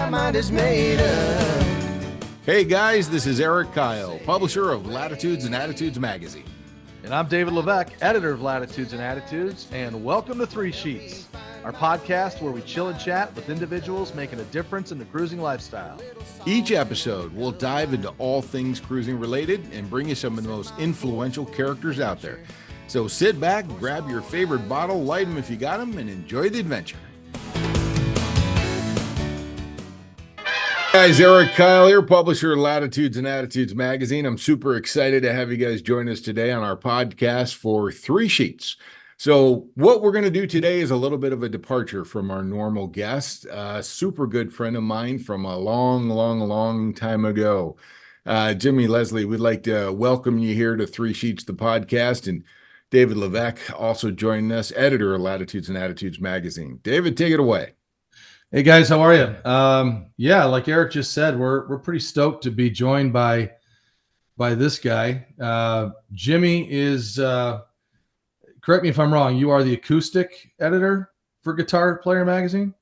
my mind is made up. Hey guys, this is Eric Kyle, publisher of Latitudes and Attitudes magazine. And I'm David Levesque, editor of Latitudes and Attitudes, and welcome to Three Sheets, our podcast where we chill and chat with individuals making a difference in the cruising lifestyle. Each episode, we'll dive into all things cruising related and bring you some of the most influential characters out there. So sit back, grab your favorite bottle, light them if you got them, and enjoy the adventure. Guys, Eric Kyle here, publisher of Latitudes and Attitudes magazine. I'm super excited to have you guys join us today on our podcast for Three Sheets. So what we're going to do today is a little bit of a departure from our normal guest, a super good friend of mine from a long time ago. Jimmy Leslie, we'd like to welcome you here to Three Sheets, the podcast, and David Levesque also joining us, editor of Latitudes and Attitudes magazine. David, take it away. Hey guys, how are you? Yeah, like Eric just said, we're pretty stoked to be joined by this guy. Jimmy is, correct me if I'm wrong, you are the acoustic editor for Guitar Player magazine?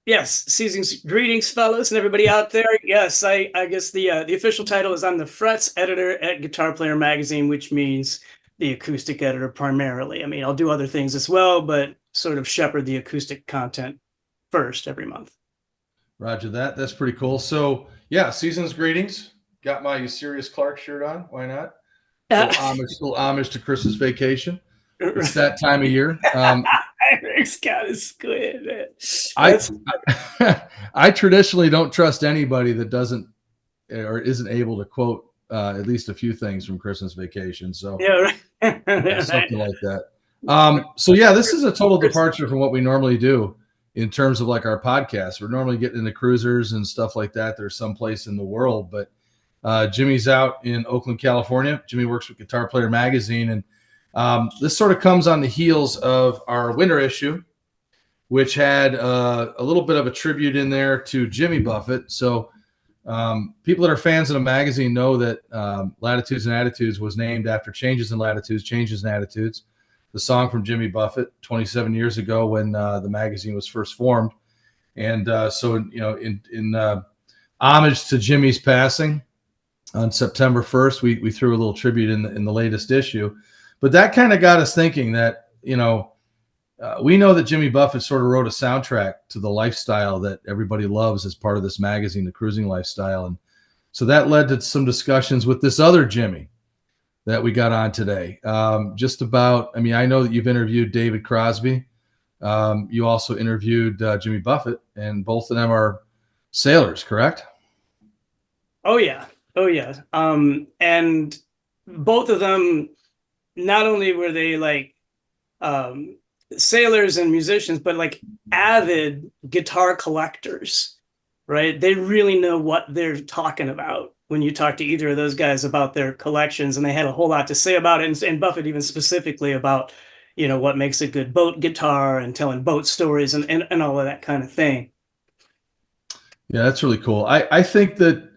Yes, season's greetings, fellas, and everybody out there. Yes, I guess the official title is I'm the frets editor at Guitar Player magazine, which means the acoustic editor primarily. I mean, I'll do other things as well, but sort of shepherd the acoustic content first every month. Roger that. That's pretty cool. So yeah, season's greetings. Got my Sirius Clark shirt on. Why not? Little homage to Christmas vacation. It's that time of year. Eric's got his squid. I traditionally don't trust anybody that doesn't or isn't able to quote at least a few things from Christmas vacation. So yeah, right. Yeah, something like that. So yeah, this is a total departure from what we normally do in terms of like our podcast. We're normally getting into cruisers and stuff like that. There's someplace in the world, but Jimmy's out in Oakland, California. Jimmy works with Guitar Player magazine, and this sort of comes on the heels of our winter issue, which had a little bit of a tribute in there to Jimmy Buffett. So people that are fans of the magazine know that Latitudes and Attitudes was named after Changes in Latitudes, Changes in Attitudes, the song from Jimmy Buffett 27 years ago when the magazine was first formed. And so, you know, in homage to Jimmy's passing on September 1st, we threw a little tribute in the latest issue. But that kind of got us thinking that, you know, we know that Jimmy Buffett sort of wrote a soundtrack to the lifestyle that everybody loves as part of this magazine, the cruising lifestyle. And so that led to some discussions with this other Jimmy that we got on today. Just about, I mean, I know that you've interviewed David Crosby. You also interviewed Jimmy Buffett, and both of them are sailors, correct? Oh yeah. And both of them, not only were they like sailors and musicians, but like avid guitar collectors, right? They really know what they're talking about when you talk to either of those guys about their collections, and they had a whole lot to say about it. And Buffett even specifically about, you know, what makes a good boat guitar and telling boat stories and all of that kind of thing. Yeah, that's really cool. I think that,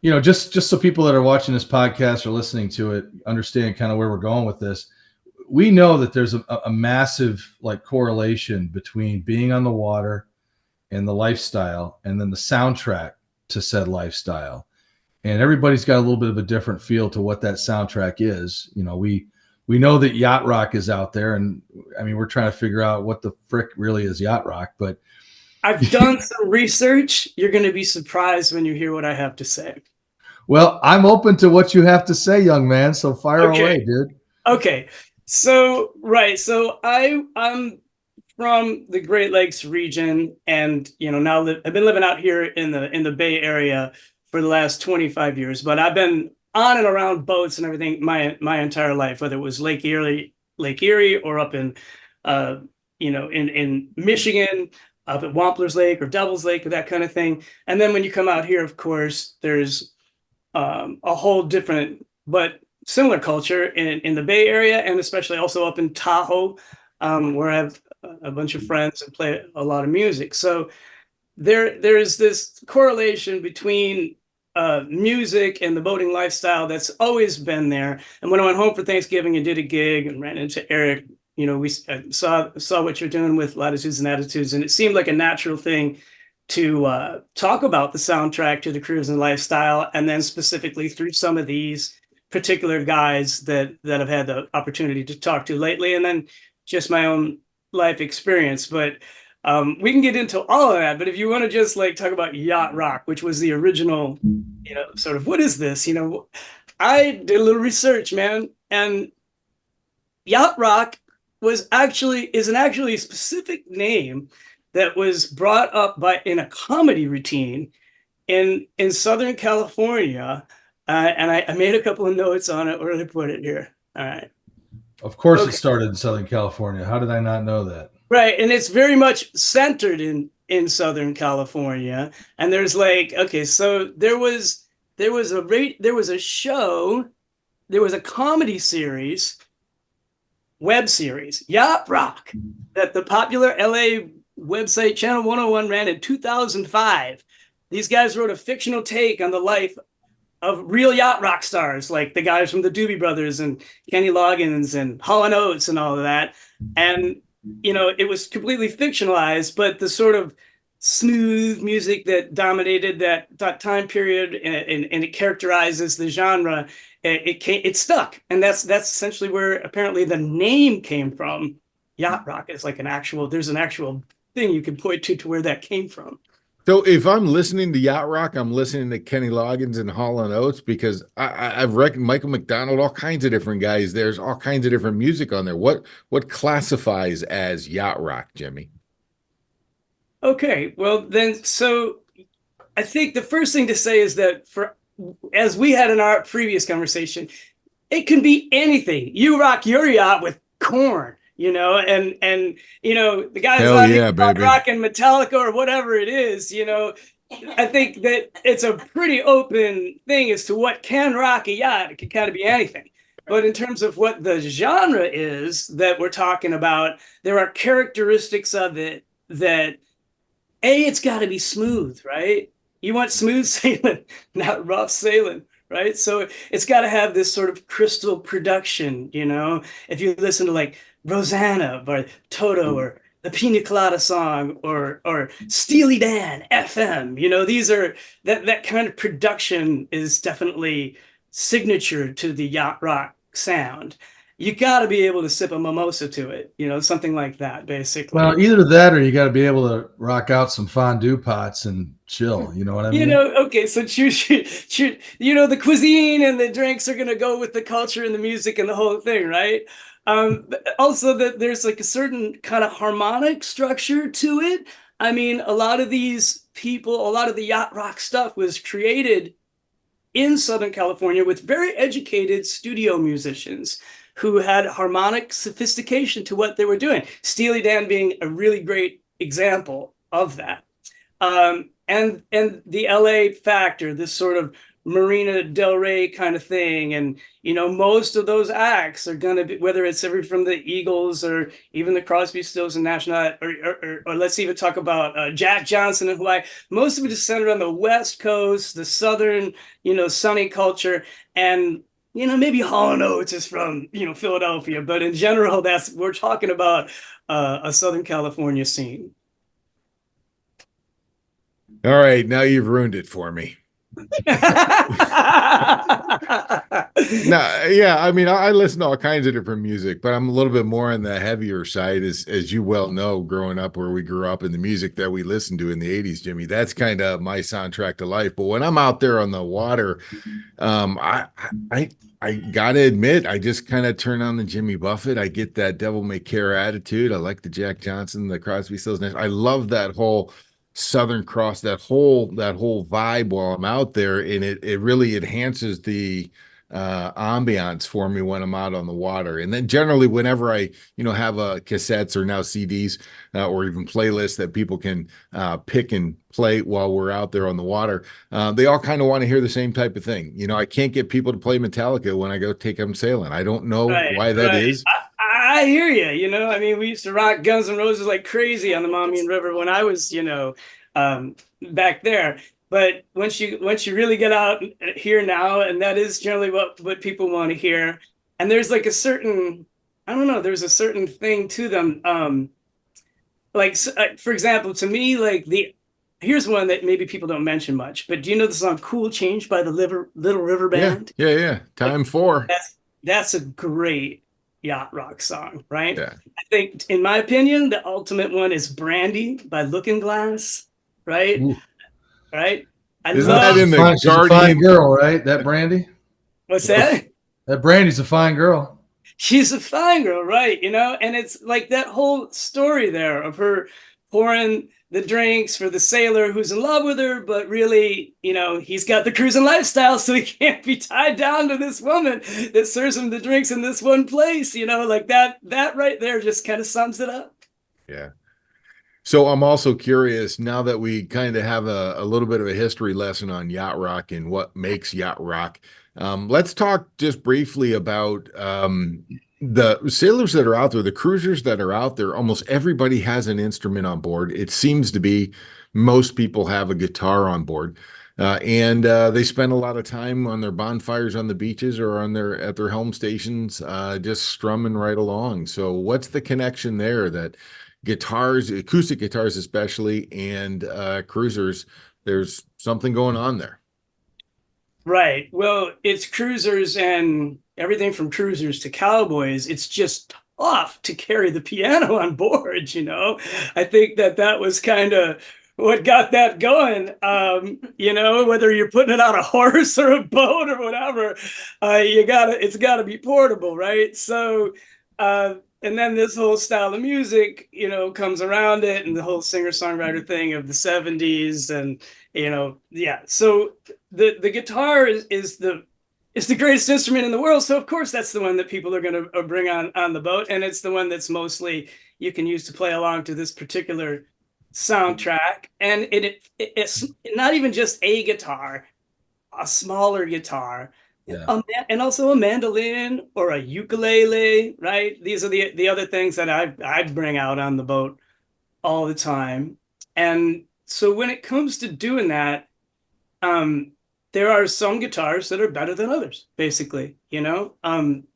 you know, just so people that are watching this podcast or listening to it understand kind of where we're going with this. We know that there's a massive like correlation between being on the water and the lifestyle, and then the soundtrack to said lifestyle. And everybody's got a little bit of a different feel to what that soundtrack is. You know, we know that Yacht Rock is out there, and I mean, we're trying to figure out what the frick really is Yacht Rock, but I've done some research. You're going to be surprised when you hear what I have to say. Well, I'm open to what you have to say, young man. So fire away, dude. Okay. So, right. So I'm from the Great Lakes region, and, you know, now I've been living out here in the Bay Area for the last 25 years, but I've been on and around boats and everything my entire life, whether it was Lake Erie or up in, you know, in Michigan, up at Wampler's Lake or Devil's Lake or that kind of thing. And then when you come out here, of course, there's a whole different but similar culture in the Bay Area, and especially also up in Tahoe, where I have a bunch of friends and play a lot of music. So there's this correlation between music and the boating lifestyle that's always been there. And when I went home for Thanksgiving and did a gig and ran into Eric, you know, we saw what you're doing with Latitudes and Attitudes, and it seemed like a natural thing talk about the soundtrack to the cruising lifestyle, and then specifically through some of these particular guys that I've had the opportunity to talk to lately, and then just my own life experience. But we can get into all of that. But if you want to just like talk about Yacht Rock, which was the original, sort of what is this? I did a little research, man, and Yacht Rock is an actually specific name that was brought up in a comedy routine in Southern California, and I made a couple of notes on it. Where did I put it here? All right. Of course, Okay. It started in Southern California. How did I not know that? Right, and it's very much centered in Southern California. And there's like, okay, so there was a show, there was a comedy series, web series, Yacht Rock, that the popular LA website Channel 101 ran in 2005. These guys wrote a fictional take on the life of real yacht rock stars, like the guys from the Doobie Brothers and Kenny Loggins and Hall & Oates and all of that. And, it was completely fictionalized, but the sort of smooth music that dominated that time period, and it characterizes the genre, it stuck. And that's essentially where apparently the name came from. Yacht Rock is like there's an actual thing you can point to where that came from. So if I'm listening to Yacht Rock, I'm listening to Kenny Loggins and Hall & Oates, because I've reckoned Michael McDonald, all kinds of different guys. There's all kinds of different music on there. What classifies as Yacht Rock, Jimmy? Okay, well then, so I think the first thing to say is that as we had in our previous conversation, it can be anything. You rock your yacht with Korn. And the guys Hell yeah, baby. rocking Metallica or whatever it is, I think that it's a pretty open thing as to what can rock a yacht. It can kind of be anything. But in terms of what the genre is that we're talking about, there are characteristics of it that, it's got to be smooth, right? You want smooth sailing, not rough sailing. Right. So it's got to have this sort of crystal production, if you listen to like Rosanna by Toto, or the Pina Colada Song, or Steely Dan FM, these are that kind of production is definitely signature to the yacht rock sound. You got to be able to sip a mimosa to it, something like that, basically. Well, either that or you got to be able to rock out some fondue pots and chill. You know what I mean? Okay, so choose, the cuisine and the drinks are going to go with the culture and the music and the whole thing, right? Also, that there's like a certain kind of harmonic structure to it. I mean, a lot of the yacht rock stuff was created in Southern California with very educated studio musicians who had harmonic sophistication to what they were doing. Steely Dan being a really great example of that. And the LA factor, this sort of Marina Del Rey kind of thing. And, most of those acts are going to be, whether it's from the Eagles or even the Crosby, Stills and Nash, or let's even talk about Jack Johnson in Hawaii. Most of it is centered on the West Coast, the Southern, sunny culture. And, maybe Hall & Oates is from, Philadelphia. But in general, we're talking about a Southern California scene. All right, now you've ruined it for me. Yeah, I mean, I listen to all kinds of different music, but I'm a little bit more on the heavier side, as you well know, growing up where we grew up, in the music that we listened to in the 80s, Jimmy. That's kind of my soundtrack to life. But when I'm out there on the water, I gotta admit, I just kind of turn on the Jimmy Buffett. I get that devil may care attitude. I like the Jack Johnson, the Crosby, Stills, Nash. I love that whole Southern Cross, that whole vibe while I'm out there, and it really enhances the ambiance for me when I'm out on the water. And then generally, whenever I have cassettes or now CDs or even playlists that people can pick and play while we're out there on the water, they all kind of want to hear the same type of thing. I can't get people to play Metallica when I go take them sailing. I don't know why that is. I hear you. I mean, we used to rock Guns N' Roses like crazy on the Maumee River when I was, back there. But once you really get out here now, and that is generally what people want to hear. And there's like a certain, I don't know, there's a certain thing to them. For example, to me, like here's one that maybe people don't mention much, but do you know the song Cool Change by the Little River Yeah, Band? yeah. Time for. That's a great yacht rock song, right? Yeah. I think, in my opinion, the ultimate one is Brandy by Looking Glass, right? Ooh. Right? I Isn't that love, in the She's a fine Guardian? girl, right? That Brandy. what's that? That Brandy's a fine girl. She's a fine girl, right? You know, and it's like that whole story there of her pouring the drinks for the sailor who's in love with her, but really, you know, he's got the cruising lifestyle, so he can't be tied down to this woman that serves him the drinks in this one place. You know, like that right there just kind of sums it up. Yeah. So I'm also curious now that we kind of have a little bit of a history lesson on yacht rock and what makes yacht rock. Let's talk just briefly about the sailors that are out there, the cruisers that are out there. Almost everybody has an instrument on board. It seems to be most people have a guitar on board. And they spend a lot of time on their bonfires on the beaches or on their at their home stations, just strumming right along. So what's the connection there that guitars, acoustic guitars especially, and cruisers, there's something going on there? Right. Well, it's cruisers and everything from cruisers to cowboys. It's just tough to carry the piano on board, you know. I think that was kind of what got that going. You know, whether you're putting it on a horse or a boat or whatever, it's gotta be portable, right? So and then this whole style of music, you know, comes around it, and the whole singer-songwriter thing of the 70s, and you know, yeah. So the guitar is the greatest instrument in the world. So of course that's the one that people are going to bring on the boat, and it's the one that's mostly you can use to play along to this particular soundtrack. And it's not even just a guitar, a smaller guitar, Yeah. and also a mandolin or a ukulele, right? These are the other things that I bring out on the boat all the time. And so when it comes to doing that, there are some guitars that are better than others, basically, you know. Like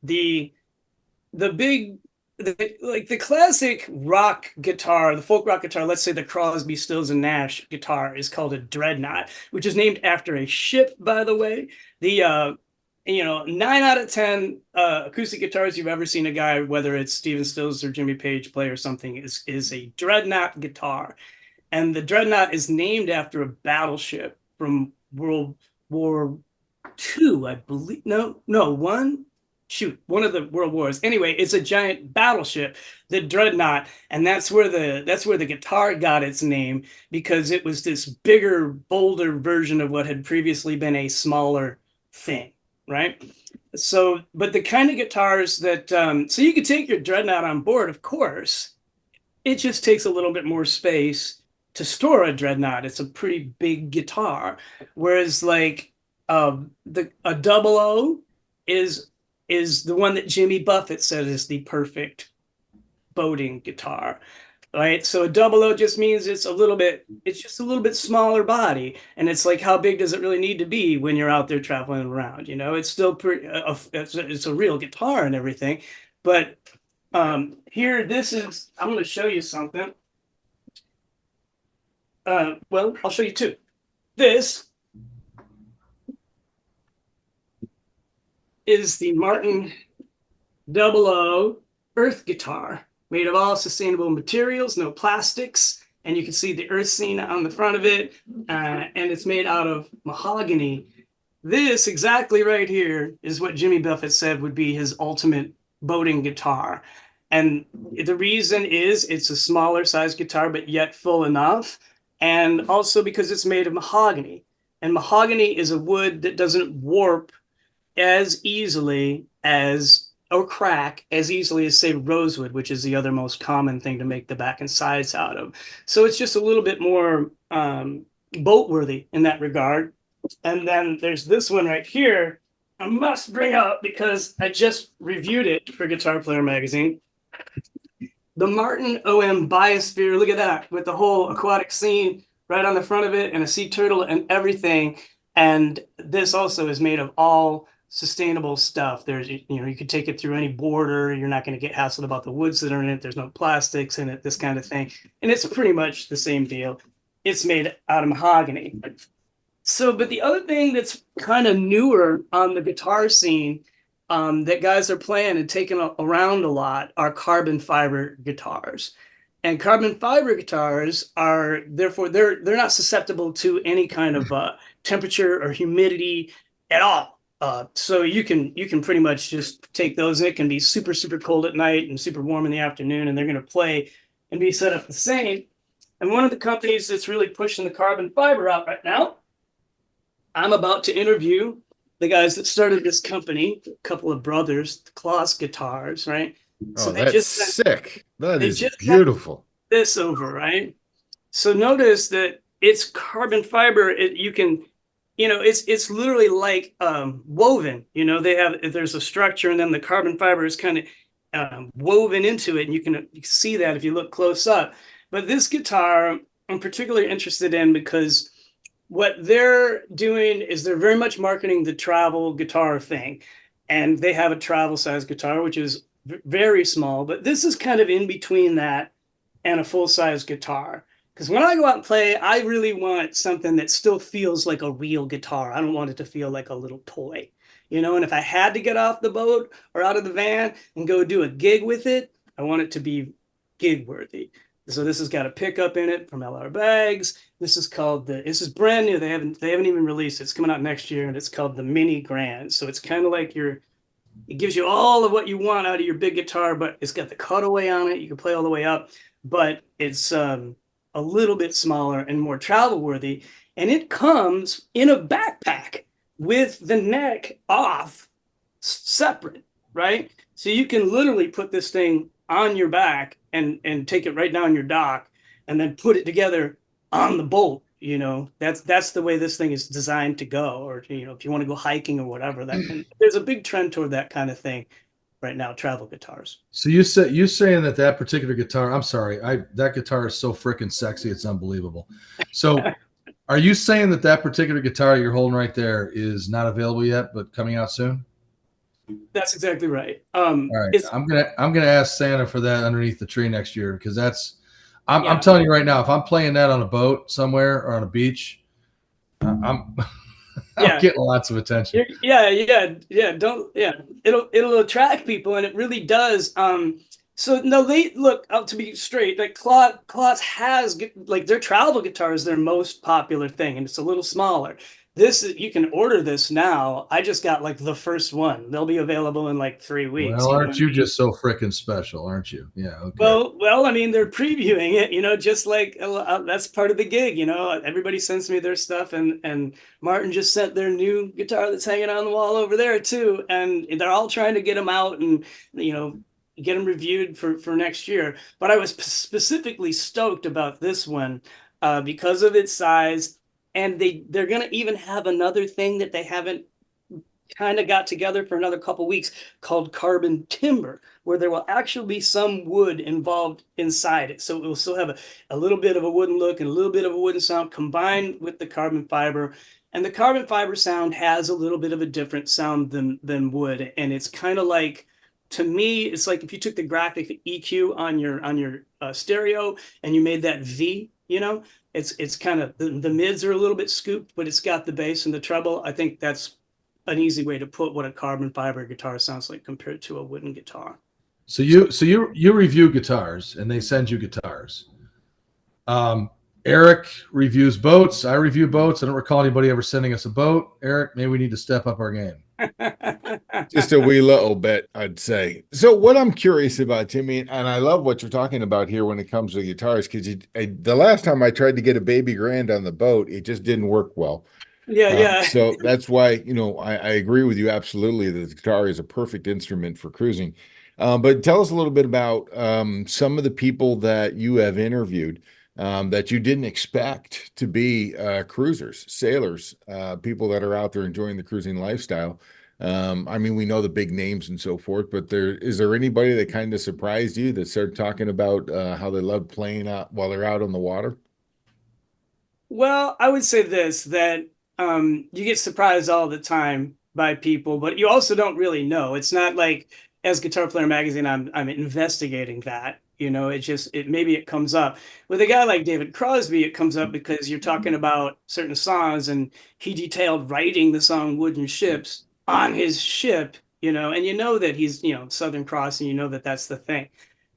the classic rock guitar, the folk rock guitar, let's say the Crosby, Stills and Nash guitar, is called a dreadnought, which is named after a ship, by the way. The you know, 9 out of 10 acoustic guitars you've ever seen a guy, whether it's Steven Stills or Jimmy Page play or something, is a dreadnought guitar. And the dreadnought is named after a battleship from World War II, I believe. No, one. Shoot, one of the world wars. Anyway, it's a giant battleship, the dreadnought, and that's where the guitar got its name, because it was this bigger, bolder version of what had previously been a smaller thing, right? So, but the kind of guitars that so you could take your dreadnought on board, of course. It just takes a little bit more space to store a dreadnought. It's a pretty big guitar, whereas like a double O is the one that Jimmy Buffett said is the perfect boating guitar, right? So a double O just means it's just a little bit smaller body, and it's like, how big does it really need to be when you're out there traveling around? You know, it's still pretty. It's a real guitar and everything, but here, I'm going to show you something. Well, I'll show you two. This is the Martin 00 Earth guitar, made of all sustainable materials, no plastics, and you can see the earth scene on the front of it, and it's made out of mahogany. This exactly right here is what Jimmy Buffett said would be his ultimate boating guitar. And the reason is it's a smaller size guitar, but yet full enough. And also because it's made of mahogany. And mahogany is a wood that doesn't warp as easily as, or crack as easily as, say, rosewood, which is the other most common thing to make the back and sides out of. So it's just a little bit more boat worthy in that regard. And then there's this one right here I must bring up because I just reviewed it for Guitar Player Magazine. The Martin ummmm Biosphere, look at that, with the whole aquatic scene right on the front of it and a sea turtle and everything. And this also is made of all sustainable stuff. There's, you know, you could take it through any border. You're not going to get hassled about the woods that are in it. There's no plastics in it, this kind of thing. And it's pretty much the same deal. it's made out of mahogany. So, but the other thing that's kind of newer on the guitar scene that guys are playing and taking around a lot are carbon fiber guitars. And carbon fiber guitars are therefore they're not susceptible to any kind of temperature or humidity at all. So you can pretty much just take those. It can be super super cold at night and super warm in the afternoon, and they're going to play and be set up the same. And one of the companies that's really pushing the carbon fiber out right now, I'm about to interview the guys that started this company, a couple of brothers, the Kloss Guitars, right? So Oh, that's sick. That they is just beautiful. this over, right? So notice that it's carbon fiber. You can, it's literally like woven. There's a structure, and then the carbon fiber is kind of woven into it, and you can see that if you look close up. But this guitar, I'm particularly interested in because what they're doing is they're very much marketing the travel guitar thing, and they have a travel size guitar, which is very small, but this is kind of in between that and a full size guitar. Because when I go out and play, I really want something that still feels like a real guitar. I don't want it to feel like a little toy, and if I had to get off the boat or out of the van and go do a gig with it, I want it to be gig worthy. So this has got a pickup in it from LR Bags. This is brand new. They haven't even released it. It's coming out next year, and it's called the Mini Grand. So it's kind of like it gives you all of what you want out of your big guitar, but it's got the cutaway on it. You can play all the way up, but it's a little bit smaller and more travel worthy. And it comes in a backpack with the neck off separate, right? So you can literally put this thing on your back and take it right down your dock and then put it together on the boat. That's the way this thing is designed to go. Or if you want to go hiking or whatever, there's a big trend toward that kind of thing right now, travel guitars. So you saying that particular guitar, I'm sorry, that guitar is so freaking sexy, it's unbelievable. So are you saying that particular guitar you're holding right there is not available yet, but coming out soon? That's exactly right. All right, I'm gonna ask Santa for that underneath the tree next year, because I'm telling you right now, if I'm playing that on a boat somewhere or on a beach, I'm getting lots of attention. It'll attract people, and it really does. So no, they look out to be straight. Like Kloss has like their travel guitar is their most popular thing, and it's a little smaller. You can order this now. I just got like the first one. They'll be available in like 3 weeks. Well, aren't you just so freaking special, aren't you? Yeah. Okay. Well, I mean, they're previewing it, just like that's part of the gig. Everybody sends me their stuff, and Martin just sent their new guitar that's hanging on the wall over there too, and they're all trying to get them out and get them reviewed for next year. But I was specifically stoked about this one because of its size. And they're going to even have another thing that they haven't kind of got together for another couple weeks called carbon timber, where there will actually be some wood involved inside it. So it will still have a little bit of a wooden look and a little bit of a wooden sound combined with the carbon fiber. And the carbon fiber sound has a little bit of a different sound than wood. And it's kind of like, to me, it's like if you took the graphic EQ on your stereo and you made that V, it's kind of the mids are a little bit scooped, but it's got the bass and the treble. I think that's an easy way to put what a carbon fiber guitar sounds like compared to a wooden guitar. So you review guitars, and they send you guitars. Eric reviews boats. I review boats. I don't recall anybody ever sending us a boat. Eric, maybe we need to step up our game. Just a wee little bit, I'd say. So what I'm curious about, Timmy, and I love what you're talking about here when it comes to guitars, because the last time I tried to get a baby grand on the boat, it just didn't work well. Yeah. So that's why, I agree with you absolutely that the guitar is a perfect instrument for cruising. But tell us a little bit about some of the people that you have interviewed that you didn't expect to be cruisers, sailors, people that are out there enjoying the cruising lifestyle. I mean, we know the big names and so forth, but is there anybody that kind of surprised you that started talking about how they love playing out while they're out on the water? Well, I would say this, that you get surprised all the time by people, but you also don't really know. It's not like as Guitar Player Magazine, I'm investigating that. maybe it comes up with a guy like David Crosby. It comes up because you're talking about certain songs, and he detailed writing the song Wooden Ships on his ship, and that he's, Southern Cross, and that that's the thing.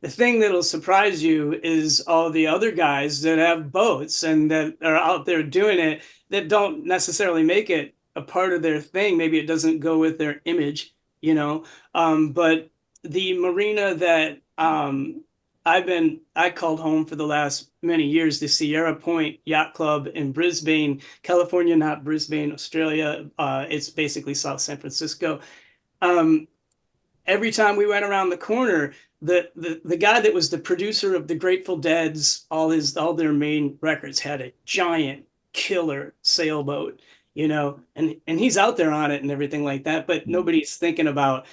The thing that'll surprise you is all the other guys that have boats and that are out there doing it that don't necessarily make it a part of their thing. Maybe it doesn't go with their image, but the marina that I called home for the last many years, the Sierra Point Yacht Club in Brisbane, California, not Brisbane, Australia. It's basically South San Francisco. Every time we went around the corner, the guy that was the producer of the Grateful Dead's all their main records had a giant killer sailboat, and he's out there on it and everything like that, but nobody's thinking about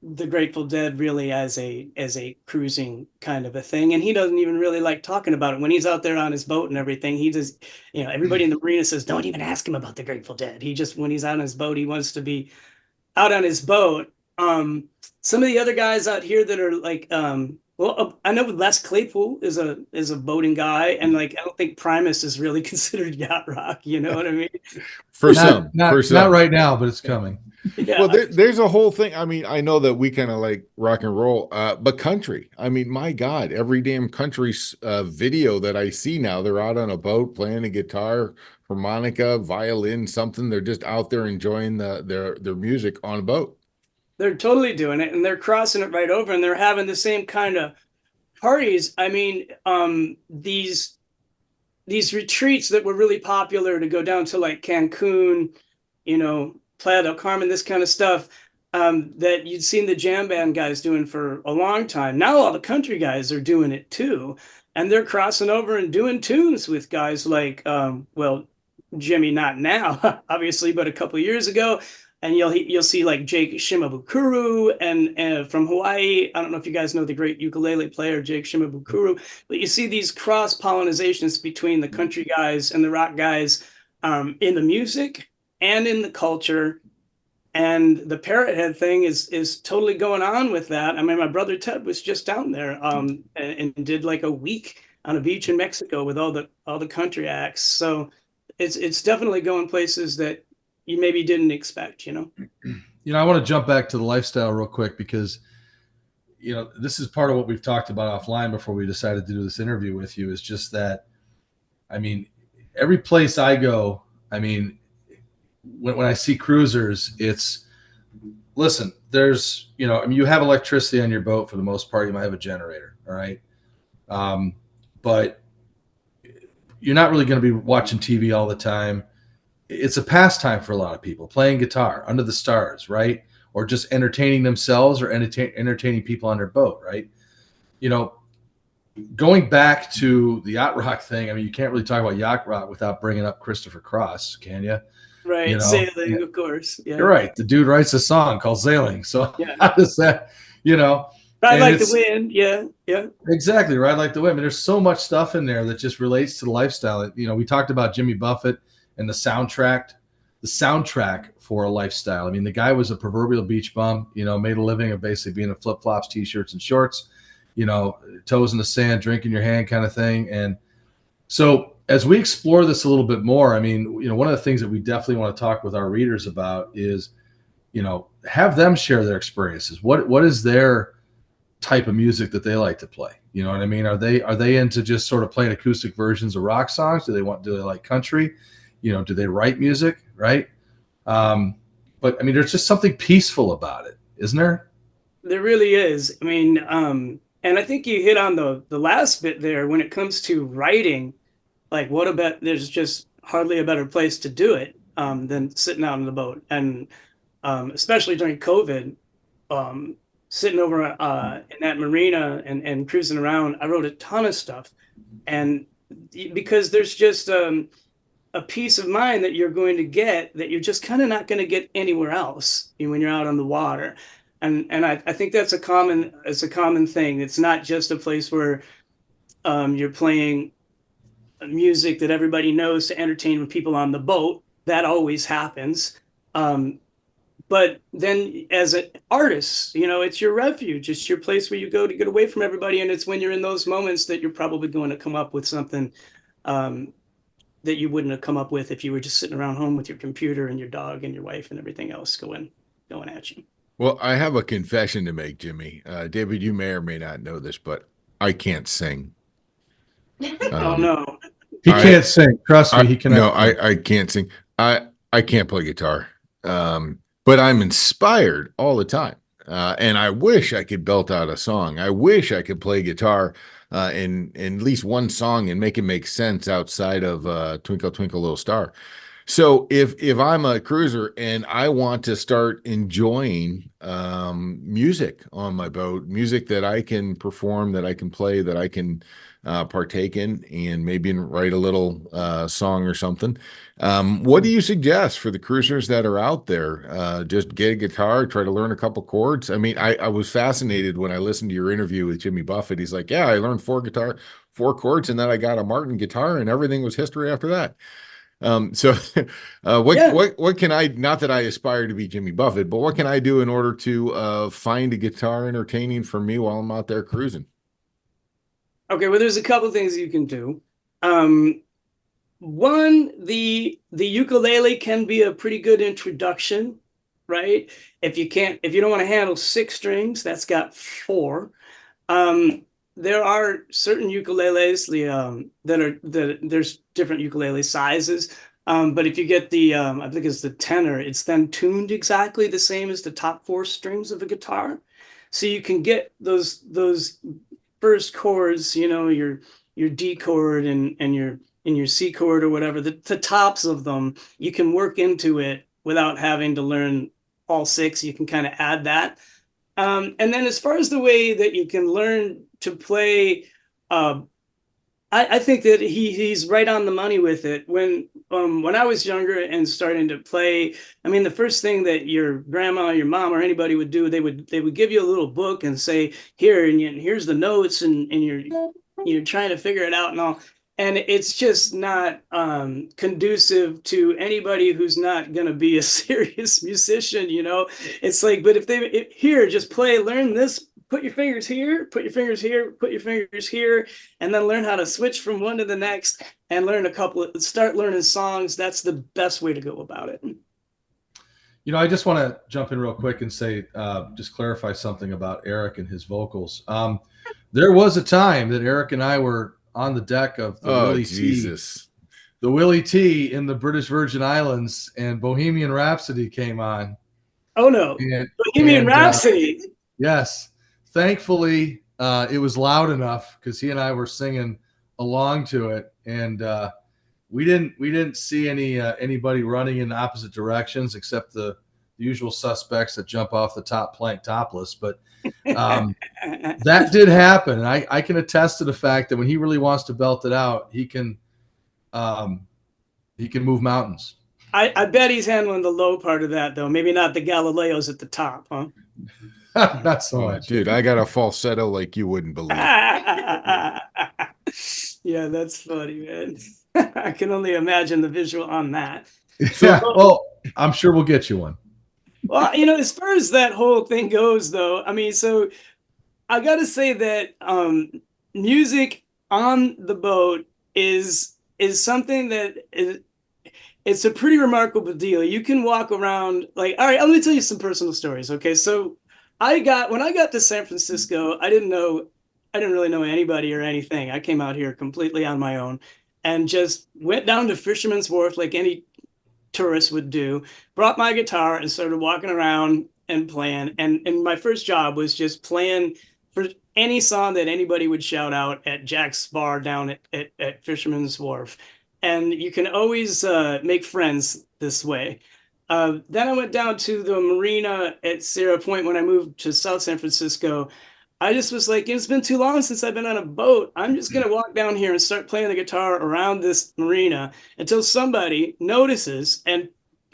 the Grateful Dead really as a cruising kind of a thing. And he doesn't even really like talking about it when he's out there on his boat and everything. He just, everybody in the marina says, don't even ask him about the Grateful Dead. He just, when he's out on his boat, he wants to be out on his boat. Some of the other guys out here that are like, I know Les Claypool is a boating guy, and like I don't think Primus is really considered yacht rock. You know what I mean? For not, some, not right now, but it's coming. Yeah. Well, there's a whole thing. I mean, I know that we kind of like rock and roll, but country. I mean, my God, every damn country video that I see now, they're out on a boat playing a guitar, harmonica, violin, something. They're just out there enjoying their music on a boat. They're totally doing it, and they're crossing it right over, and they're having the same kind of parties. I mean, these retreats that were really popular to go down to like Cancun, Playa del Carmen, this kind of stuff, that you'd seen the jam band guys doing for a long time. Now all the country guys are doing it too, and they're crossing over and doing tunes with guys like, Jimmy, not now, obviously, but a couple years ago. And you'll see like Jake Shimabukuro and from Hawaii. I don't know if you guys know the great ukulele player Jake Shimabukuro, but you see these cross pollinizations between the country guys and the rock guys, in the music and in the culture. And the Parrot Head thing is totally going on with that. I mean, my brother Ted was just down there, and did like a week on a beach in Mexico with all the country acts. So it's definitely going places that you maybe didn't expect, I want to jump back to the lifestyle real quick because, this is part of what we've talked about offline before we decided to do this interview with you, is just that, I mean, every place I go, I mean, when I see cruisers, listen, there's, you have electricity on your boat for the most part. You might have a generator. All right. But you're not really going to be watching TV all the time. It's a pastime for a lot of people, playing guitar under the stars, right? Or just entertaining themselves or entertaining people on their boat, right? Going back to the Yacht Rock thing, I mean, you can't really talk about Yacht Rock without bringing up Christopher Cross, can you? Right, Sailing, of course. Yeah. You're right. The dude writes a song called Sailing. So Yeah. how does that, Ride Like the Wind. Yeah. Exactly. Ride Like the Wind. I mean, there's so much stuff in there that just relates to the lifestyle. We talked about Jimmy Buffett and the soundtrack for a lifestyle. I mean, the guy was a proverbial beach bum, made a living of basically being in flip-flops, t-shirts, and shorts, toes in the sand, drink in your hand kind of thing. And so as we explore this a little bit more, I mean, one of the things that we definitely want to talk with our readers about is, have them share their experiences. What is their type of music that they like to play? You know what I mean? Are they into just sort of playing acoustic versions of rock songs? Do they like country? Do they write music? Right. But I mean, there's just something peaceful about it, isn't there? There really is. I mean, and I think you hit on the last bit there when it comes to writing. Like, there's just hardly a better place to do it than sitting out on the boat. And especially during COVID, sitting over in that marina and cruising around, I wrote a ton of stuff. And because there's just a peace of mind that you're going to get that you're just kind of not going to get anywhere else when you're out on the water. And I think it's a common thing. It's not just a place where you're playing music that everybody knows to entertain people on the boat. That always happens. But then as an artist, it's your refuge. It's your place where you go to get away from everybody. And it's when you're in those moments that you're probably going to come up with something that you wouldn't have come up with if you were just sitting around home with your computer and your dog and your wife and everything else going at you. Well, I have a confession to make, Jimmy. David, you may or may not know this, but I can't sing. Oh no. He can't sing. Trust me, he cannot. No, I can't sing. I can't play guitar. But I'm inspired all the time. And I wish I could belt out a song. I wish I could play guitar in at least one song and make it make sense outside of Twinkle Twinkle Little Star. So if I'm a cruiser and I want to start enjoying music on my boat, music that I can perform, that I can play, that I can partake in, and maybe write a little song or something, what do you suggest for the cruisers that are out there? Just get a guitar, try to learn a couple chords. I mean, I was fascinated when I listened to your interview with Jimmy Buffett. He's like, yeah, I learned four chords, and then I got a Martin guitar, and everything was history after that. So what can I, not that I aspire to be Jimmy Buffett, but what can I do in order to find a guitar entertaining for me while I'm out there cruising? Okay, well, there's a couple things you can do. One, the ukulele can be a pretty good introduction, right? If you don't want to handle 6 strings, that's got 4. There are certain ukuleles there's different ukulele sizes. But if you get the I think it's the tenor, it's then tuned exactly the same as the top 4 strings of a guitar. So you can get those first chords, your D chord and your C chord or whatever, the tops of them, you can work into it without having to learn all 6. You can kind of add that. And then as far as the way that you can learn to play, I think that he's right on the money with it. When I was younger and starting to play, I mean, the first thing that your grandma, your mom, or anybody would do, they would give you a little book and say, here, and here's the notes, and you're trying to figure it out and all. And it's just not conducive to anybody who's not going to be a serious musician, It's like, but here, just play, learn this, put your fingers here, put your fingers here, put your fingers here, and then learn how to switch from one to the next and start learning songs. That's the best way to go about it. I just want to jump in real quick and say, just clarify something about Eric and his vocals. There was a time that Eric and I were on the deck of the Willie T in the British Virgin Islands, and Bohemian Rhapsody came on. Oh no, Bohemian Rhapsody. Yes, thankfully it was loud enough because he and I were singing along to it, and we didn't see anybody running in opposite directions except the usual suspects that jump off the top plank topless, but that did happen. And I can attest to the fact that when he really wants to belt it out, he can move mountains. I bet he's handling the low part of that, though. Maybe not the Galileos at the top, huh? Not so much. Dude, I got a falsetto like you wouldn't believe. Yeah, that's funny, man. I can only imagine the visual on that. Yeah, well, I'm sure we'll get you one. Well, as far as that whole thing goes, though, I mean, so I got to say that music on the boat is something that it's a pretty remarkable deal. You can walk around all right, let me tell you some personal stories. Okay, so when I got to San Francisco, I didn't really know anybody or anything. I came out here completely on my own and just went down to Fisherman's Wharf like any tourist would do, brought my guitar and started walking around and playing. And my first job was just playing for any song that anybody would shout out at Jack's bar down at Fisherman's Wharf. And you can always make friends this way. Then I went down to the marina at Sierra Point when I moved to South San Francisco. I just was like, it's been too long since I've been on a boat. I'm just going to walk down here and start playing the guitar around this marina until somebody notices and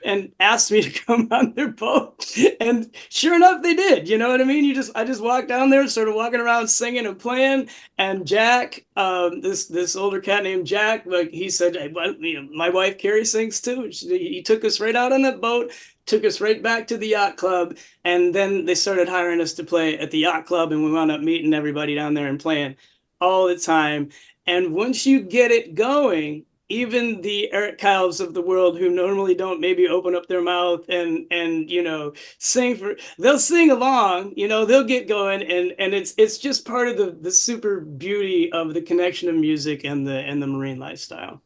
and asked me to come on their boat. And sure enough, they did. You know what I mean? I just walked down there, started walking around singing and playing. And Jack, this older cat named Jack, like he said, "Hey, my wife Carrie sings too." He took us right out on that boat, took us right back to the yacht club, and then they started hiring us to play at the yacht club, and we wound up meeting everybody down there and playing all the time. And once you get it going, even the Eric Kyles of the world, who normally don't maybe open up their mouth and sing they'll sing along, they'll get going, and it's just part of the super beauty of the connection of music and the marine lifestyle.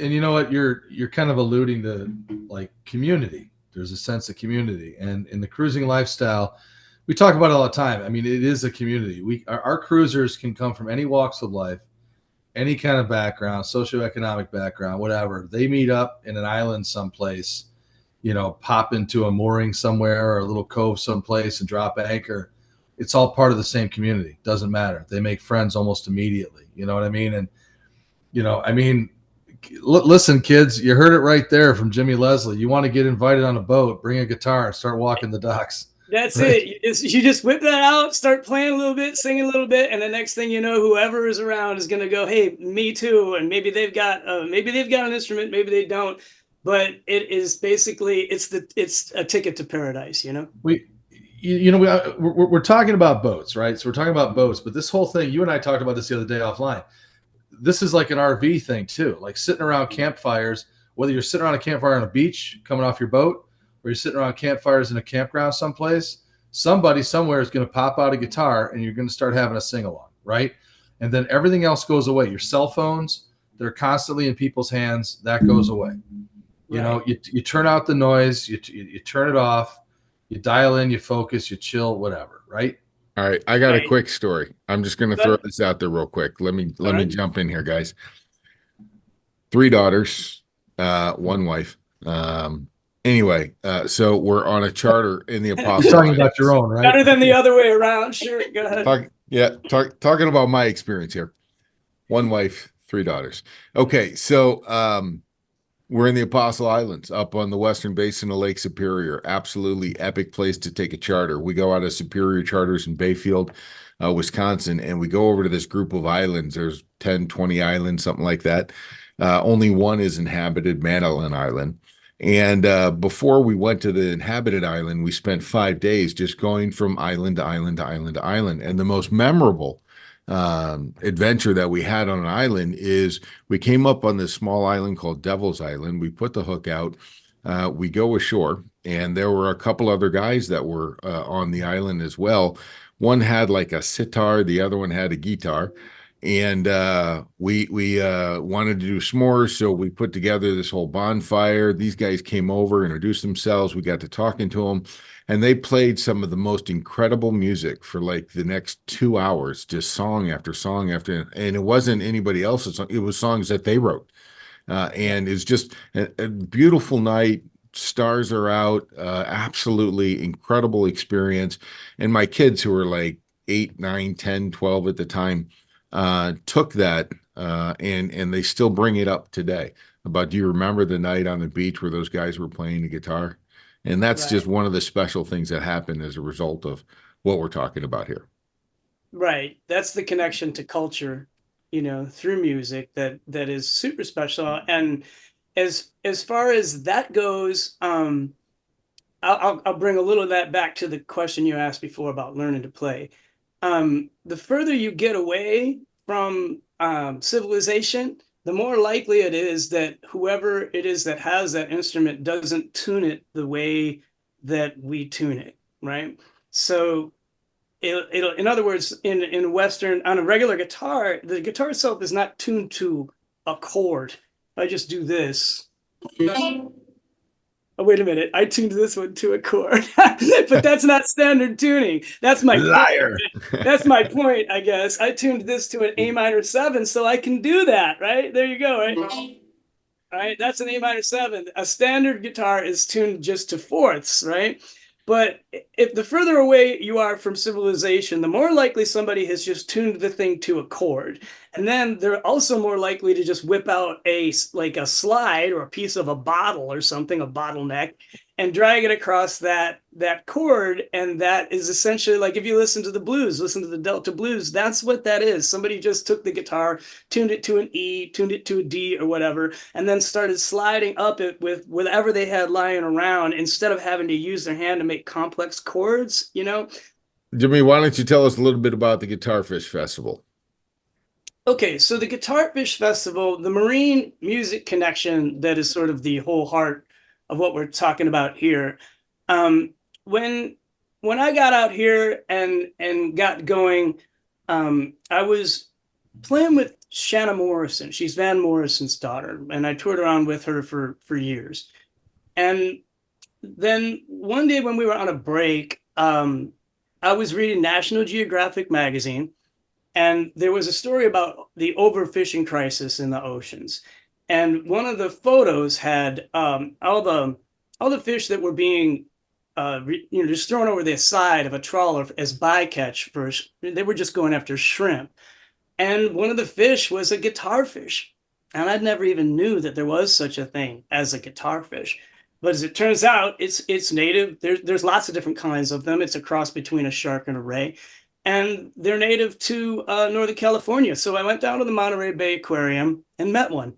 And you know what, you're kind of alluding to like community. There's a sense of community, and in the cruising lifestyle, we talk about it all the time. I mean, it is a community. Our cruisers can come from any walks of life, any kind of background, socioeconomic background, whatever. They meet up in an island someplace, pop into a mooring somewhere or a little cove someplace and drop anchor. It's all part of the same community. Doesn't matter. They make friends almost immediately. You know what I mean? And, listen, kids, you heard it right there from Jimmy Leslie. You want to get invited on a boat, bring a guitar and start walking the docks. That's right. You just whip that out, start playing a little bit, singing a little bit, and the next thing you know, whoever is around is going to go, "Hey, me too." And maybe they've got an instrument, maybe they don't, but it is basically it's a ticket to paradise. We're talking about boats, right? So we're talking about boats, but this whole thing, you and I talked about this the other day offline. This is like an RV thing too, like sitting around campfires. Whether you're sitting around a campfire on a beach coming off your boat, or you're sitting around campfires in a campground someplace, somebody somewhere is going to pop out a guitar and you're going to start having a sing-along, right? And then everything else goes away. Your cell phones, they're constantly in people's hands. That goes away. Right. You turn out the noise, you turn it off, you dial in, you focus, you chill, whatever, right? All right, I got a quick story. I'm just going to throw this out there real quick. Let me jump in here, guys. 3 daughters, 1 wife. Anyway, so we're on a charter in the Apostle. You're talking about your own, right? Better than the other way around. Sure, go ahead. Talking about my experience here. 1 wife, 3 daughters. Okay, so we're in the Apostle Islands up on the western basin of Lake Superior. Absolutely epic place to take a charter. We go out of Superior Charters in Bayfield, Wisconsin, and we go over to this group of islands. There's 10, 20 islands, something like that. Only one is inhabited, Madeline Island. And before we went to the inhabited island, we spent 5 days just going from island to island to island to island. And the most memorable adventure that we had on an island is we came up on this small island called Devil's Island. We put the hook out, we go ashore, and there were a couple other guys that were on the island as well. One had like a sitar, the other one had a guitar. And we wanted to do s'mores, so we put together this whole bonfire. These guys came over, introduced themselves. We got to talking to them, and they played some of the most incredible music for like the next 2 hours, just song after song after. And it wasn't anybody else's song; it was songs that they wrote. And it's just a beautiful night. Stars are out. Absolutely incredible experience. And my kids, who were like 8, 9, 10, 12 at the time, took that and they still bring it up today about, do you remember the night on the beach where those guys were playing the guitar? And that's just one of the special things that happened as a result of what we're talking about here. Right. That's the connection to culture, through music that is super special. And as far as that goes, I'll bring a little of that back to the question you asked before about learning to play. The further you get away from civilization, the more likely it is that whoever it is that has that instrument doesn't tune it the way that we tune it, right? So it'll in other words, in Western, on a regular guitar, the guitar itself is not tuned to a chord. I just do this. Oh, wait a minute. I tuned this one to a chord, but that's not standard tuning. That's my liar. That's my point, I guess. I tuned this to an A minor 7, so I can do that, right? There you go, right? All right, that's an A minor 7. A standard guitar is tuned just to fourths, right? But if the further away you are from civilization, the more likely somebody has just tuned the thing to a chord. And then they're also more likely to just whip out a slide or a piece of a bottle or something, a bottleneck, and drag it across that chord. And that is essentially like, if you listen to the blues, listen to the Delta blues, that's what that is. Somebody just took the guitar, tuned it to an E, tuned it to a D or whatever, and then started sliding up it with whatever they had lying around, instead of having to use their hand to make complex chords, you know. Jimmy, why don't you tell us a little bit about the Guitarfish Festival? Okay, so the Guitarfish Festival, the marine music connection, that is sort of the whole heart of what we're talking about here. Um, when when I got out here and got going, I was playing with Shanna Morrison. She's Van Morrison's daughter, and I toured around with her for years. And then one day when we were on a break, I was reading National Geographic magazine, and there was a story about the overfishing crisis in the oceans. And one of the photos had all the fish that were being just thrown over the side of a trawler as bycatch for, they were just going after shrimp. And one of the fish was a guitar fish. And I'd never even knew that there was such a thing as a guitar fish. But as it turns out, it's native. There's lots of different kinds of them. It's a cross between a shark and a ray. And they're native to Northern California. So I went down to the Monterey Bay Aquarium and met one.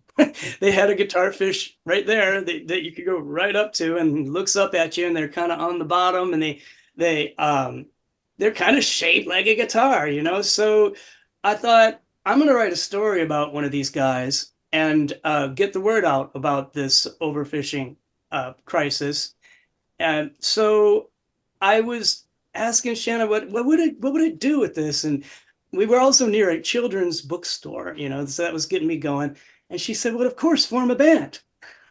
They had a guitar fish right there that you could go right up to, and looks up at you, and they're kind of on the bottom, and they're kind of shaped like a guitar, you know. So I thought, I'm going to write a story about one of these guys and get the word out about this overfishing crisis. And so I was asking Shanna, what would I do with this? And we were also near a children's bookstore, you know, so that was getting me going. And she said, well, of course, form a band.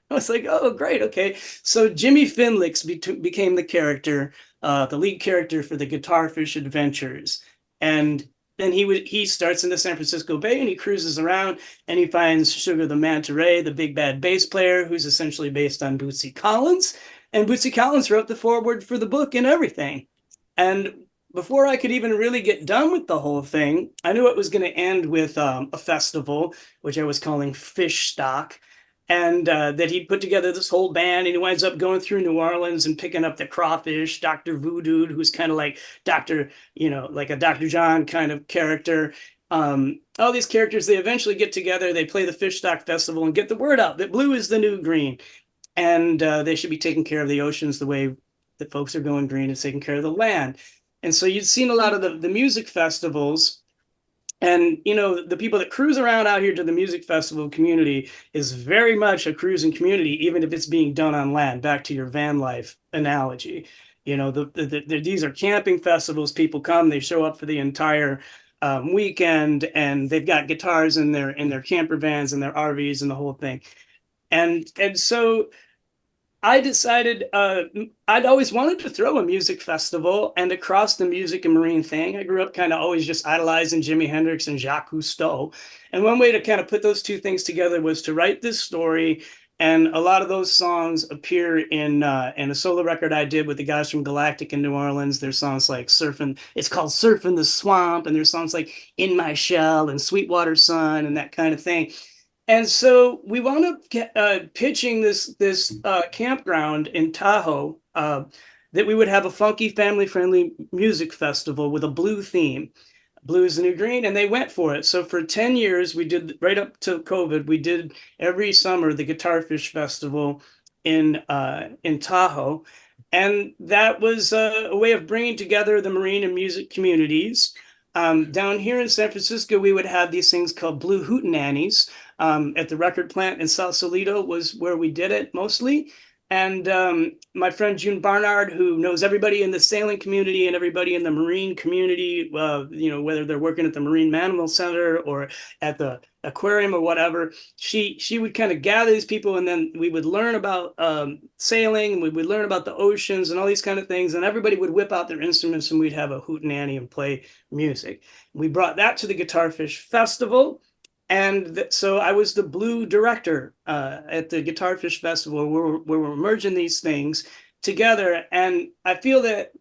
I was like, oh, great. Okay. So Jimmy Finlicks became the character, the lead character for the Guitarfish Adventures. And then he starts in the San Francisco Bay, and he cruises around, and he finds Sugar the Manta Ray, the big bad bass player, who's essentially based on Bootsy Collins. And Bootsy Collins wrote the foreword for the book and everything. And before I could even really get done with the whole thing, I knew it was going to end with a festival, which I was calling Fish Stock, and that he'd put together this whole band, and he winds up going through New Orleans and picking up the crawfish, Dr. Voodoo, who's kind of like Dr., like a Dr. John kind of character. All these characters, they eventually get together, they play the Fish Stock Festival and get the word out that blue is the new green, and they should be taking care of the oceans the way that folks are going green and taking care of the land. And so you'd seen a lot of the music festivals, and the people that cruise around out here to the music festival community is very much a cruising community, even if it's being done on land. Back to your van life analogy, these are camping festivals. People come, they show up for the entire weekend, and they've got guitars in their camper vans and their RVs and the whole thing. And so I decided I'd always wanted to throw a music festival, and across the music and marine thing, I grew up kind of always just idolizing Jimi Hendrix and Jacques Cousteau. And one way to kind of put those two things together was to write this story. And a lot of those songs appear in a solo record I did with the guys from Galactic in New Orleans. There's songs like Surfing, it's called Surfing the Swamp, and there's songs like In My Shell and Sweetwater Sun and that kind of thing. And so we wound up pitching this campground in Tahoe, that we would have a funky, family-friendly music festival with a blue theme. Blue is the new green, and they went for it. So for 10 years, we did, right up to COVID, we did every summer the Guitarfish Festival in Tahoe. And that was a way of bringing together the marine and music communities. Down here in San Francisco, we would have these things called Blue Hootenannies. At the record plant in Sausalito was where we did it mostly. And my friend June Barnard, who knows everybody in the sailing community and everybody in the marine community, whether they're working at the Marine Mammal Center or at the aquarium or whatever, she would kind of gather these people, and then we would learn about sailing, and we would learn about the oceans and all these kind of things, and everybody would whip out their instruments, and we'd have a hootenanny and play music. We brought that to the Guitarfish Festival. And so I was the blue director at the Guitarfish Festival, where we're merging these things together. And I feel that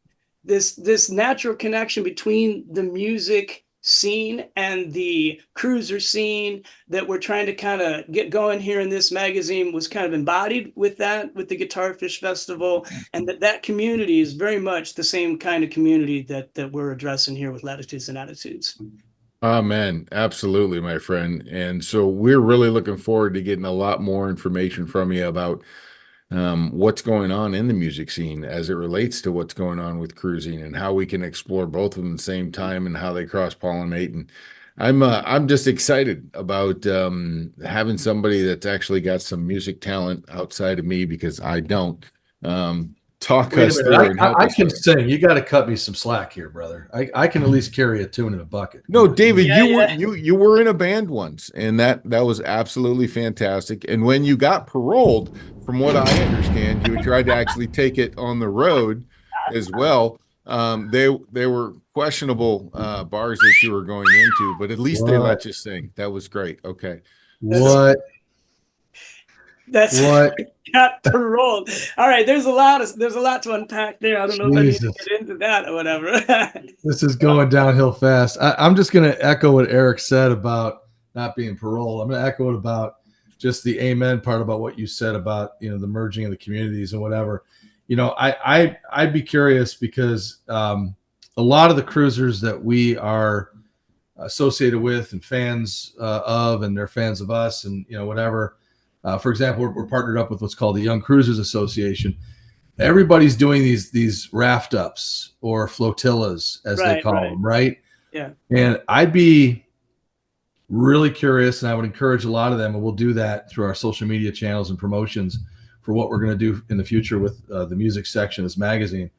this natural connection between the music scene and the cruiser scene that we're trying to kind of get going here in this magazine was kind of embodied with that, with the Guitar Fish Festival, and that community is very much the same kind of community that we're addressing here with Latitudes and Attitudes. Man, absolutely, my friend. And so we're really looking forward to getting a lot more information from you about what's going on in the music scene as it relates to what's going on with cruising and how we can explore both of them at the same time and how they cross-pollinate. And I'm just excited about having somebody that's actually got some music talent outside of me, because I don't. Talk Wait a us minute. through and help I us can through. sing. You got to cut me some slack here, brother. I can at least carry a tune in a bucket. No, David, Yeah, you were in a band once, and that was absolutely fantastic. And when you got paroled, from what I understand, you tried to actually take it on the road as well. They were questionable bars that you were going into, but at least they let you sing. That was great. Okay. What? That's What? got paroled. All right, there's a lot to unpack there. I don't know if I need to Jesus. get into that or whatever. This is going downhill fast. I'm just going to echo what Eric said about not being paroled. I'm going to echo it about just the amen part about what you said about, the merging of the communities and whatever. I'd be curious because a lot of the cruisers that we are associated with and fans of, and they're fans of us, and whatever. For example, we're partnered up with what's called the Young Cruisers Association. Everybody's doing these raft ups or flotillas, as they call them, right? Yeah. And I'd be really curious, and I would encourage a lot of them, and we'll do that through our social media channels and promotions for what we're going to do in the future with the music section of this magazine.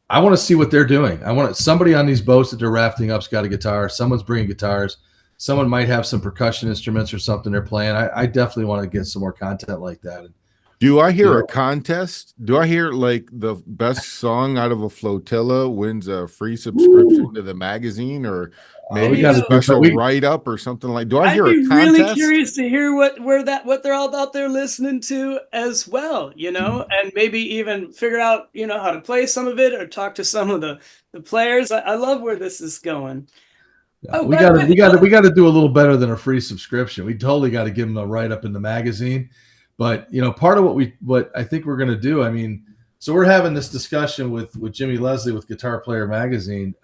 I want to see what they're doing. I want somebody on these boats that they're rafting up's got a guitar. Someone's bringing guitars. Someone might have some percussion instruments or something they're playing. I definitely want to get some more content like that. Do I hear a contest? Do I hear like the best song out of a flotilla wins a free subscription to the magazine, or maybe a special write-up or something like? Do I hear a contest? I'd be really curious to hear what they're all out there listening to as well, and maybe even figure out, how to play some of it or talk to some of the players. I love where this is going. Yeah, we got to do a little better than a free subscription. We totally got to give them a write-up in the magazine. But part of what I think we're going to do, so we're having this discussion with Jimmy Leslie with Guitar Player Magazine.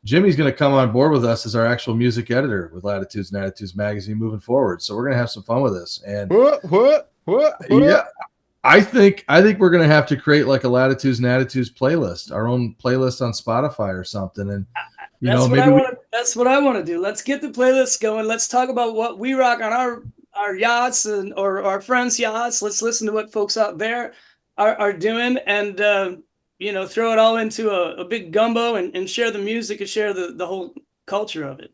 Jimmy's going to come on board with us as our actual music editor with Latitudes and Attitudes Magazine moving forward. So we're going to have some fun with this. And what? Yeah, I think we're going to have to create like a Latitudes and Attitudes playlist, our own playlist on Spotify or something. And that's what I want to do. Let's get the playlist going. Let's talk about what we rock on our yachts or our friends' yachts. Let's listen to what folks out there are doing, and throw it all into a big gumbo and share the music and share the whole culture of it.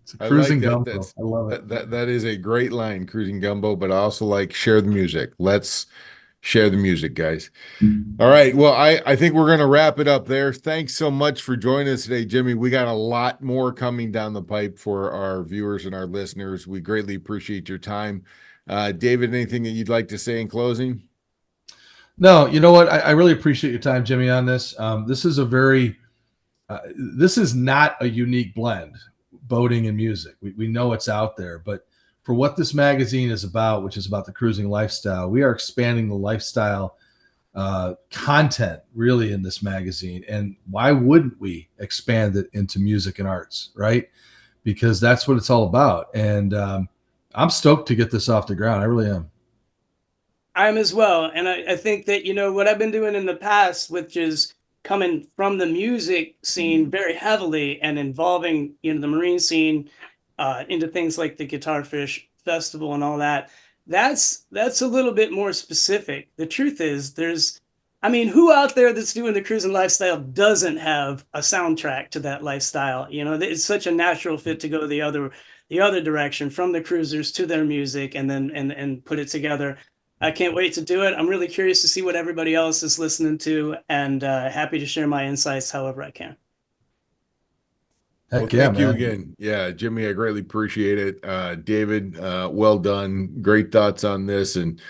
It's a cruising gumbo. I love it. That is a great line, cruising gumbo, but I also like share the music. Let's share the music, guys. All right. Well, I think we're going to wrap it up there. Thanks so much for joining us today, Jimmy. We got a lot more coming down the pipe for our viewers and our listeners. We greatly appreciate your time. David, anything that you'd like to say in closing? No, you know what? I really appreciate your time, Jimmy, on this. This is this is not a unique blend, boating and music. We know it's out there, but for what this magazine is about, which is about the cruising lifestyle, we are expanding the lifestyle content really in this magazine. And why wouldn't we expand it into music and arts, right? Because that's what it's all about. And I'm stoked to get this off the ground. I really am. I'm as well. And I think that, what I've been doing in the past, which is coming from the music scene very heavily and involving, the marine scene into things like the Guitar Fish Festival and all that, that's a little bit more specific. The truth is who out there that's doing the cruising lifestyle doesn't have a soundtrack to that lifestyle? It's such a natural fit to go the other direction, from the cruisers to their music, and then and put it together. I can't wait to do it. I'm really curious to see what everybody else is listening to, and happy to share my insights however I can. Thank you again. Yeah, Jimmy, I greatly appreciate it. David, well done. Great thoughts on this. And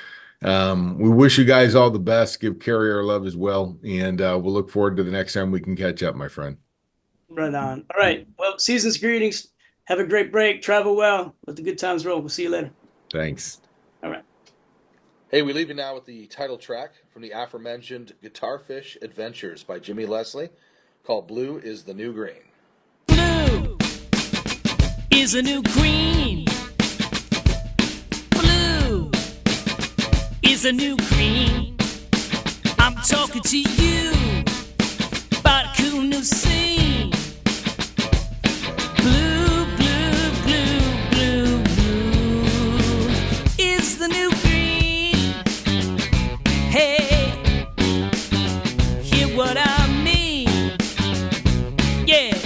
we wish you guys all the best. Give Carrie our love as well. And we'll look forward to the next time we can catch up, my friend. Right on. All right. Well, season's greetings. Have a great break. Travel well. Let the good times roll. We'll see you later. Thanks. All right. Hey, we leave you now with the title track from the aforementioned Guitarfish Adventures by Jimmy Leslie, called Blue is the New Green. Blue is a new green. Blue is a new green. I'm talking to you about a cool new scene. Blue, blue, blue, blue, blue is the new green. Hey, hear what I mean? Yeah.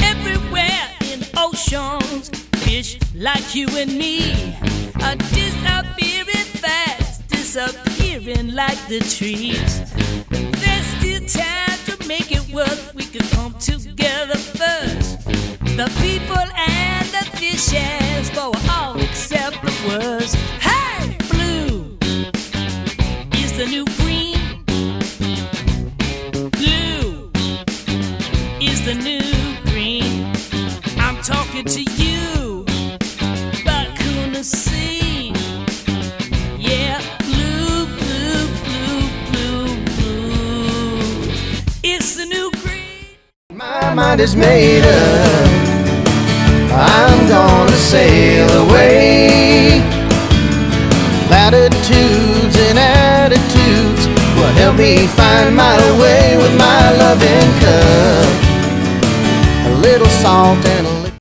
Everywhere in oceans, fish like you and me are disappearing fast, disappearing like the trees. There's still time to make it work. We could come together first. The people and the fishes for all except the words. Hey, blue is the new green. Blue is the new green. I'm talking to you about cool scene. Yeah, blue, blue, blue, blue, blue. It's the new green. My mind is made up. I'm gonna sail away. Latitudes and attitudes will help me find my way with my loving cup. A little salt and a